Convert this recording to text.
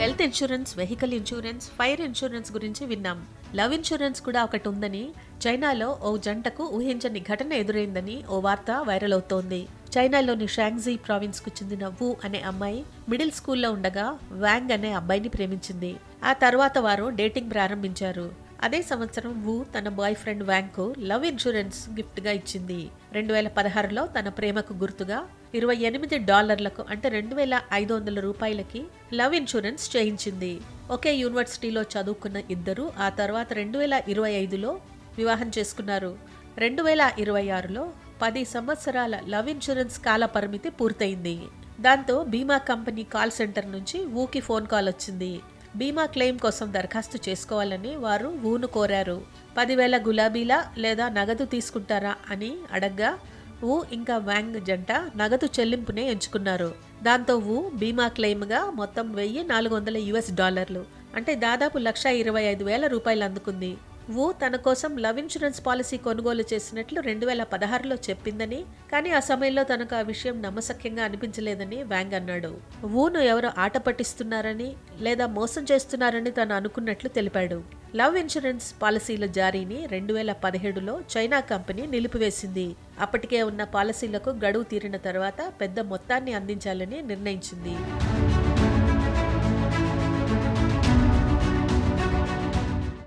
Health insurance, vehicle insurance, fire insurance గురించి విన్నాం. Love insurance కూడా ఒకటి ఉందని చైనాలో ఓ జంటకు ఊహించని ఘటన ఎదురైందని ఓ వార్త వైరల్ అవుతోంది. చైనాలోని షాంగ్జీ ప్రావిన్స్ కు చెందిన వు అనే అమ్మాయి మిడిల్ స్కూల్లో ఉండగా వాంగ్ అనే అబ్బాయిని ప్రేమించింది. ఆ తర్వాత వారు డేటింగ్ ప్రారంభించారు. అదే సంవత్సరం వు తన బాయ్ ఫ్రెండ్ వాంగ్ కు లవ్ ఇన్సూరెన్స్ గిఫ్ట్ గా ఇచ్చింది. 2016లో తన ప్రేమకు గుర్తుగా $28 అంటే 2,500 రూపాయలకి లవ్ ఇన్సూరెన్స్ చేయించింది. ఒకే యూనివర్సిటీలో చదువుకున్న ఇద్దరు ఆ తర్వాత 2025లో వివాహం చేసుకున్నారు. 2026లో 10 సంవత్సరాల లవ్ ఇన్సూరెన్స్ కాల పరిమితి పూర్తయింది. దాంతో బీమా కంపెనీ కాల్ సెంటర్ నుంచి వూకి ఫోన్ కాల్ వచ్చింది. బీమా క్లెయిమ్ కోసం దరఖాస్తు చేసుకోవాలని వారు వూను కోరారు. 10,000 గులాబీలా లేదా నగదు తీసుకుంటారా అని అడగ్గా వు ఇంకా వాంగ్ జంట నగదు చెల్లింపునే ఎంచుకున్నారు. దాంతో వు బీమా క్లెయిమ్గా మొత్తం $1,400 అంటే దాదాపు 1,25,000 రూపాయలు అందుకుంది. వు తన కోసం లవ్ ఇన్సూరెన్స్ పాలసీ కొనుగోలు చేసినట్లు 2016లో చెప్పిందని, కానీ ఆ సమయంలో తనకు ఆ విషయం నమ్మశక్యంగా అనిపించలేదని వాంగ్ అన్నాడు. వూను ఎవరో ఆట పట్టిస్తున్నారని లేదా మోసం చేస్తున్నారని తను అనుకున్నట్లు తెలిపాడు. లవ్ ఇన్సూరెన్స్ పాలసీల జారీని 2017లో చైనా కంపెనీ నిలిపివేసింది. అప్పటికే ఉన్న పాలసీలకు గడువు తీరిన తర్వాత పెద్ద మొత్తాన్ని అందించాలని నిర్ణయించింది.